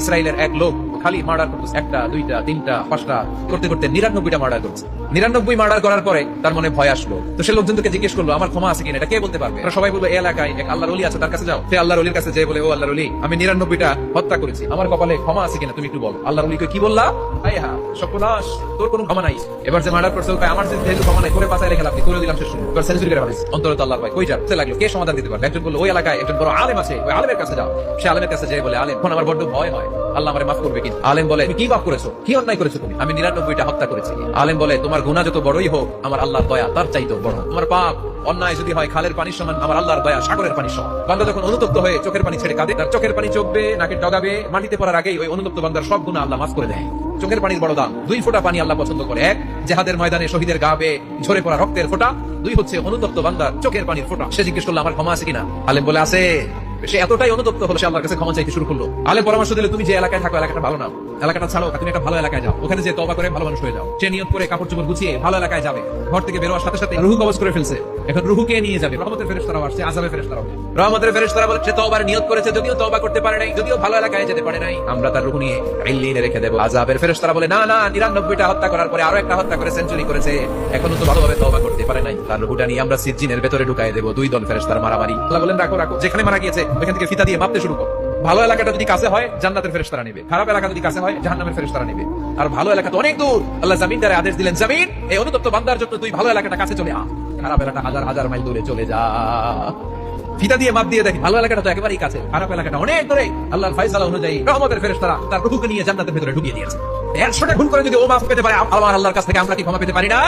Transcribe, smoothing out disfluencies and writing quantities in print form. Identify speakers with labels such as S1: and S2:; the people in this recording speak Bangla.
S1: ইসরায়েলের এক লোক খালি মার্ডার করতেছে, একটা দুইটা তিনটা পাঁচটা করতে করতে 99টা মার্ডার করছে। 99 মার্ডার করার পরে তার মনে ভয় আসলো, তো সে লোকজনকে জিজ্ঞেস করলো আমার ক্ষমা আছে কিনা, এটা কে বলতে পারবে? সবাই বললো এই এলাকায় এক আল্লাহর ওলি আছে, তার কাছে যাও। সে আল্লাহর ওলির কাছে যেয়ে বলে, ও আল্লাহর ওলি, আমি 99টা হত্যা করেছি, আমার কপালে ক্ষমা আছে কিনা তুমি একটু বলো। আল্লাহর ওলিকে কি বললা? আইহা সর্বনাশ, তোর কোনো ক্ষমা নাই। এবার যে মার্ডার করছে আমার যেহেতু ক্ষমা নাই, করে পাশায় রেখে লাভ করে দিলাম শেষ। এবার সেঞ্চুরি করে ফেলেছে। অন্তরে তো আল্লাহর ভয় কই যাচ্ছে লাগলো, কে সমাধান দিতে পারবে? একজন বললো ওই এলাকায় একজন বড় আলেম আছে, ওই আলেমের কাছে যাও। সে আলেমের কাছে যেয়ে বলে, আলেম এখন আমার বড্ড ভয় হয়, আল্লাহ আমারে মাফ করবে কিনা? আলেম বলে, তুমি কি পাপ করেছো, কি অন্যায় করেছো তুমি? আমি 99টা হত্যা করেছি। আলেম বলে, তোমার গুনাহ যত বড়ই হোক আমার আল্লাহর দয়া তার চাইতেও বড়। তোমার পাপ অন্যায় যদি হয় খালের পানির সমান, আমার আল্লাহর দয়া সাগরের পানির সমান। বান্দা যখন অনুতপ্ত হয়ে চোখের পানি ছেড়ে কাঁদে, তার চোখের পানি চোখবে, নাকে ডগাবে, মাটিতে পড়ার আগেই ওই অনুতপ্ত বান্দার সব গুনাহ আল্লাহ মাফ করে দেয়। চোখের পানির বড় দাম। 2 ফোঁটা পানি আল্লাহ পছন্দ করে। এক, জিহাদের ময়দানে শহীদের গা বেয়ে ঝরে পড়া রক্তের ফোঁটা। 2 হচ্ছে অনুতপ্ত বান্দার চোখের পানির ফোঁটা। সে জিজ্ঞেস করলো আমার ক্ষমা আছে কিনা? আলেম বলে আছে। সে এতটাই অনুতপ্ত হলো, সে আল্লাহর কাছে ক্ষমা চাইতে শুরু করলো। আলেম পরামর্শ দিলে, তুমি যে এলাকায় থাকো এলাকাটা ভালো না, এলাকাটা ছাড়ো, তুমি একটা ভালো এলাকায় যাও, ওখানে যে তওবা করে ভালো মানুষ হয়ে যাও। সে নিয়ত করে কাপড় চোপড় গুছিয়ে ভালো এলাকায় যাবে। ঘর থেকে বেরোয়ার সাথে সাথে রুহু কবজ করে ফেলছে, এখন রুহুকে নিয়ে যাবে। রহমতের ফেরেশতারাও আসছে, আযাবের ফেরেশতারাও। রহমতের ফেরেশতারা বলে সে তওবার নিয়ত করেছে, যদিও তওবা করতে পারে নাই, যদিও ভালো এলাকায় যেতে পারে নাই, আমরা তার রুহু নিয়ে ইল্লিনে রেখে দেব। আযাবের ফেরেশতারা বলে না না, 99টা হত্যা করার পরে আরো একটা হত্যা করে সেঞ্চুরি করেছে, এখনো তো ভালোভাবে তওবা করতে পারে নাই, তার রুহুটা নিয়ে আমরা সিজ্জিনের ভেতরে ঢুকায় দেব। 2 দল ফেরেশতার মারামারি। আল্লাহ বলেন রাখো রাখো, যেখানে মারা গিয়েছে ওখান থেকে ফিতা দিয়ে মাপতে শুরু করো। ভালো এলাকাটা যদি কাছে হয় জান্নাতের ফেরেশতারা নেবে, খারাপ এলাকা যদি কাছে হয় জাহান্নামের ফেরেশতারা নেবে। আর ভালো এলাকা তো অনেক দূর। আল্লাহ জমিনদারে আদেশ দিলেন, জমিন এই অনুতপ্ত বান্দার জন্য তুই ভালো এলাকাটা কাছে চলে আ, খারাপ এলাকা হাজার হাজার মাইল দূরে চলে যা। ফিতা দিয়ে মাপ দিয়ে দেখি ভালো এলাকাটা তো একেবারেই কাছে, খারাপ এলাকাটা অনেক দূরে। আল্লাহর ফয়সালা অনুযায়ী রহমতের ফেরেশতারা তার রূহকে নিয়ে জান্নাতের ভিতরে ঢুকিয়ে দিয়েছে। 100টা ভুল করে যদি ও মাফ পেতে পারে, আমার আল্লাহর কাছ থেকে আমরা কি ক্ষমা পেতে পারি না?